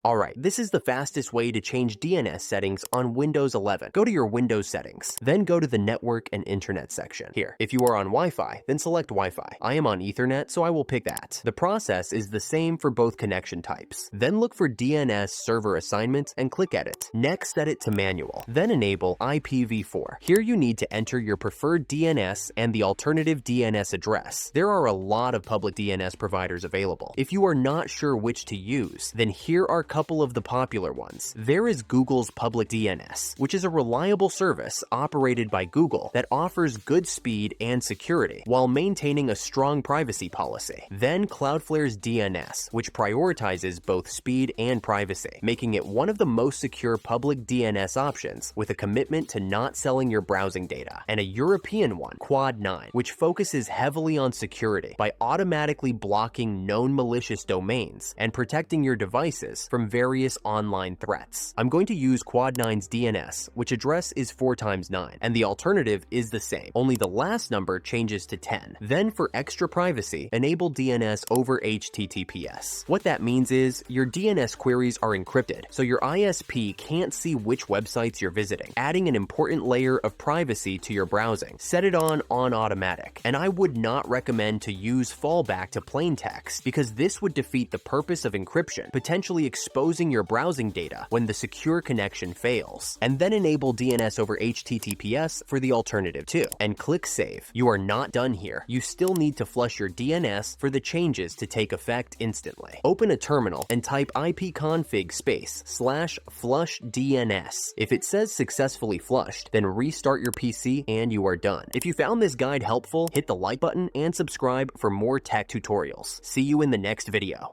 Alright, this is the fastest way to change DNS settings on Windows 11. Go to your Windows settings, then go to the Network and Internet section. Here, if you are on Wi-Fi, then select Wi-Fi. I am on Ethernet, so I will pick that. The process is the same for both connection types. Then look for DNS server assignment and click Edit. Next, set it to manual. Then enable IPv4. Here you need to enter your preferred DNS and the alternative DNS address. There are a lot of public DNS providers available. If you are not sure which to use, then here are couple of the popular ones. There is Google's public DNS, which is a reliable service operated by Google that offers good speed and security while maintaining a strong privacy policy. Then Cloudflare's DNS, which prioritizes both speed and privacy, making it one of the most secure public DNS options with a commitment to not selling your browsing data. And a European one, Quad9, which focuses heavily on security by automatically blocking known malicious domains and protecting your devices from various online threats. I'm going to use Quad9's DNS, which address is 4x9, and the alternative is the same, only the last number changes to 10. Then for extra privacy, enable DNS over HTTPS. What that means is your DNS queries are encrypted, so your ISP can't see which websites you're visiting, adding an important layer of privacy to your browsing. Set it on automatic, and I would not recommend to use fallback to plaintext because this would defeat the purpose of encryption, potentially exposing your browsing data when the secure connection fails. And then enable DNS over HTTPS for the alternative too, and click Save. You are not done here. You still need to flush your DNS for the changes to take effect instantly. Open a terminal and type ipconfig /flush DNS. If it says successfully flushed, then restart your PC and you are done. If you found this guide helpful, hit the like button and subscribe for more tech tutorials. See you in the next video.